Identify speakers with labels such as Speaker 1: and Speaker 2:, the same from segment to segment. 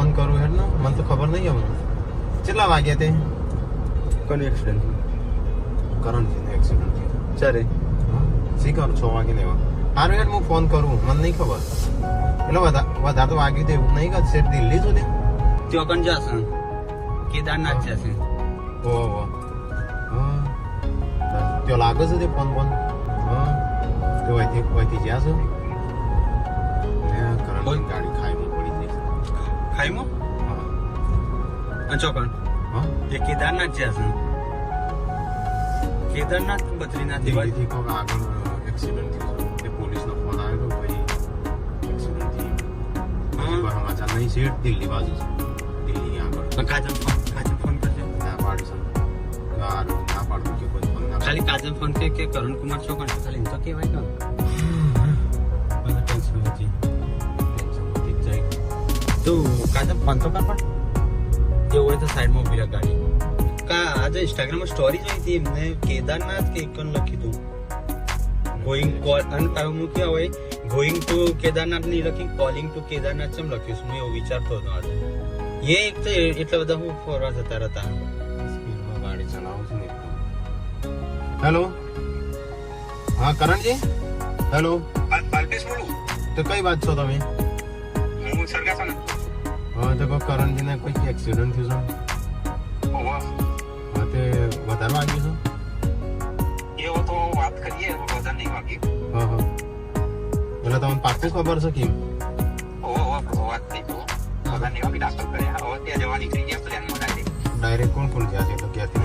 Speaker 1: phone કરું હેડ ને મને તો ખબર નહીં હમણાં કેટલા વાગ્યા તે
Speaker 2: કોનું એક્સિડન્ટ
Speaker 1: કરણજીનો એક્સિડન્ટ થયો
Speaker 2: ચારે
Speaker 1: શી ખબર 6 વાગે ને એવા સારું હેડ હું ફોન કરું મને નહીં ખબર એટલે વધારે તો વાગ્યું તો એવું નહીં કે શેઠ દિલ્હી સુધી
Speaker 2: ત્યાં કણ જશે કેદારનાથ જશે
Speaker 1: ઓહો હા ત્યાં લાગે છે તે ફોન હા તો વહીથી જ્યાં છો કરણની ગાડી ખાઈમાં પડી જઈ
Speaker 2: ખાઈમાં
Speaker 1: હા
Speaker 2: અને ચોકણ
Speaker 1: હા
Speaker 2: એ કેદારનાથ જશે કેદારનાથ બદ્રીનાથ
Speaker 1: દિલ્હીથી કોક આગળ એક્સિડન્ટ થયો તે પોલીસનો ફોન આવ્યો તો ભાઈ એક્સિડન્ટ થયું સમાચાર નહીં શેઠ દિલ્હી બાજુ છે દિલ્હી આગળ
Speaker 2: કાજલ ફોન કરજો
Speaker 1: ના પાડશે ના પાડવું કે કોઈ ફોન ના
Speaker 2: ખાલી કાજલ ફોન કે કરણ કુમાર છો કરશે ખાલી એમ તો કહેવાય કે ટેન્શન હતી જાય તો કાજલ ફોન તો કર પણ એવું હોય તો સાઈડમાં ઉભી રાખ ગાડી આજે ઇન્સ્ટાગ્રામમાં સ્ટોરી જોઈ હતી એમને કેદારનાથ કે એકન લખી હતું ગોઈંગ કોલ અને મૂક્યા હોય ગોઈંગ ટુ કેદારનાથ ની લખી કોલિંગ ટુ કેદારનાથ ચમ લખ્યું છે હું એવું વિચારતો હતો આજે એ એક તો એટલા બધા હું ફરવા જતા હતા
Speaker 1: સ્પીડમાં ગાડી ચલાવું છું ને હેલો હા કરણજી હેલો
Speaker 3: પાલ્પેશ બોલું
Speaker 1: તો કઈ વાત છો તમે
Speaker 3: હું સરગાસા
Speaker 1: હા તો કોઈ કરણજીને કોઈ એક્સિડન્ટ થયું છે
Speaker 3: ઓવા
Speaker 1: હા તે વધારે વાગ્યું છે
Speaker 3: એવો તો વાત કરીએ બધા નહીં વાગી
Speaker 1: હા હા એટલે તમને પાક્કું ખબર છે કેમ
Speaker 3: ઓવા વાત થઈ તો બધા નહીં વાગી દાખલ કર્યા હવે ત્યાં જવા નીકળી ગયા પ્લેનમાં
Speaker 1: ડાયરેક્ટ કોણ કોણ ગયા છે તો ક્યાંથી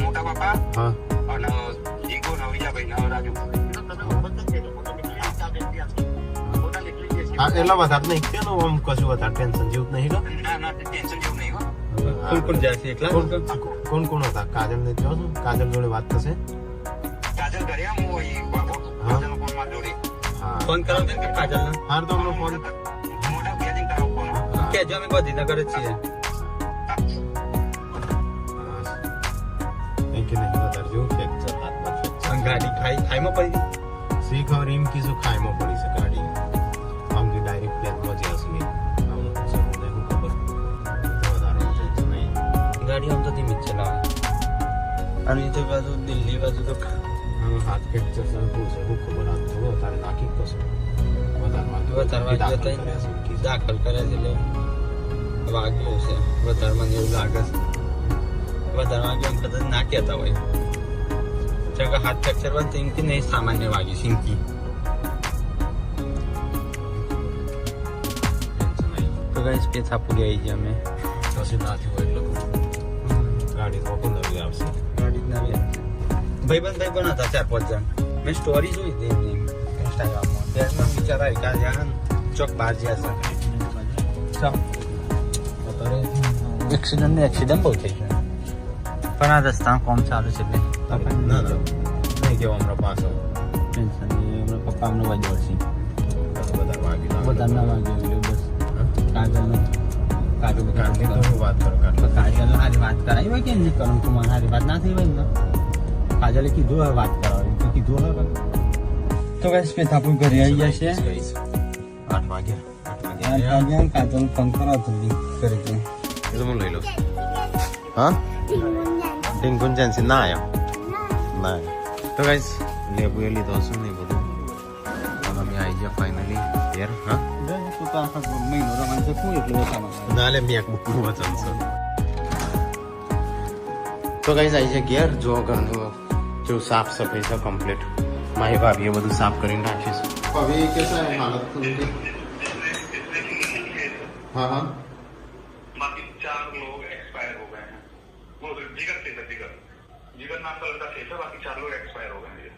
Speaker 3: મોટા બાપા
Speaker 1: હા
Speaker 3: અને જીગો નવીજાભાઈ નવ રાજુ
Speaker 1: હા એટલે વધારે નહીં થયું ને આમ કશું વધારે ટેન્શન જેવું નહીં ને
Speaker 3: ના ટેન્શન જેવું નહીં હો
Speaker 2: કોણ કોણ જાય છે એકલા
Speaker 1: કોણ કોણ હતા કાજલ ને જો કાજલ જોડે વાત થશે
Speaker 3: કાજલ કર્યા હું એ બાબો કાજલ ફોન માં જોડે
Speaker 1: હા
Speaker 2: ફોન કરાવ દે કે કાજલ ને
Speaker 1: હાર તો હમણાં ફોન
Speaker 3: મોટા બેજિંગ કરાવ ફોન
Speaker 2: કે જો અમે ગાંધીનગર જ છીએ
Speaker 1: કે નહીં વધારે જેવું ફ્રેક્ચર હાથમાં ફ્રેક્ચર
Speaker 2: ગાડી ખાઈમાં પડી
Speaker 1: સી ખબર એમ કીધું ખાઈમાં પડી છે ગાડી આમ કે ડાયરેક્ટ પ્લેનમાં જ હશે આમ શું ખબર વધારે ટેન્શન નહીં
Speaker 2: ગાડી આમ તો ધીમી જ ચલાવે અને એ તો બાજુ દિલ્હી બાજુ તો
Speaker 1: હાથ ફ્રેક્ચર છે શું છે શું ખબર આ થોડો તારે નાખી કશું
Speaker 2: વધારે વાગ્યો તો દાખલ કરે છે એટલે વાગ્યો છે વધારમાં એવું લાગે છે વધારે વાગ્યો એમ કદાચ ના કહેતા હોય કે હાથ ફ્રેક્ચર પણ સિંકી નહીં સામાન્ય વાગી સિંકી તો ગાઈસ પેથાપુરી આવી ગયા અમે
Speaker 1: પછી ના થયું એટલે ગાડી તો નવી આવશે
Speaker 2: ગાડી જ નવી ભાઈ પણ હતા 4-5 જણ મેં સ્ટોરી જોઈ હતી એમની ઇન્સ્ટાગ્રામમાં ત્યારે વિચાર આવી કે આજે ચોક બહાર જ્યાં છે એક્સિડન્ટ બહુ થઈ ગયો પણ આ રસ્તામાં કોમ ચાલુ છે એટલે
Speaker 1: ના નહીં કેવું હમણાં પાછો
Speaker 2: ટેન્શન નહીં હમણાં પપ્પા અમને વાગ્યો છે
Speaker 1: વધારે વાગ્યું
Speaker 2: બધા ના વાગ્યો એટલે બસ કાજલ
Speaker 1: કાઢી તો હું વાત કરું
Speaker 2: કાજલ હારી વાત કરાવી હોય કે નહીં કરણ કુમાર હારી વાત ના થઈ હોય ને કાજલે કીધું હવે વાત કરાવી તો કીધું હવે તો કઈ પેથાપુર ઘરે આવી ગયા છે
Speaker 1: 8 વાગ્યા
Speaker 2: કાજલ ફોન કરાવતો કરે છે
Speaker 1: એટલે હું લઈ લઉં હા ડિંગુન ચાન્સી ના આવ્યો ના તો ગાઈસ લેબુ એ લીધો છું નહીં બધું અમે આવી ગયા ફાઇનલી યાર હા
Speaker 2: મહિનો રમણ છે શું એટલું ઓછામાં
Speaker 1: ના લે મેક બુક વચન છે તો ગાઈસ આવી છે ઘેર જો ઘરનું જેવું સાફ સફાઈ છે કમ્પ્લીટ મારી ભાભીએ બધું સાફ કરીને રાખ્યું છે હવે કેસા હાલત हाँ हाँ
Speaker 3: बाकी 4 लोग एक्सपायर हो गए हैं वो जिगर से जिगर जिगर नाम का लड़का थे बाकी 4 लोग एक्सपायर हो गए हैं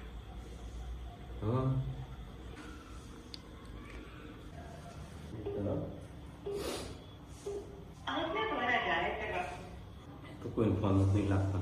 Speaker 1: तो कोई फॉलो नहीं लगता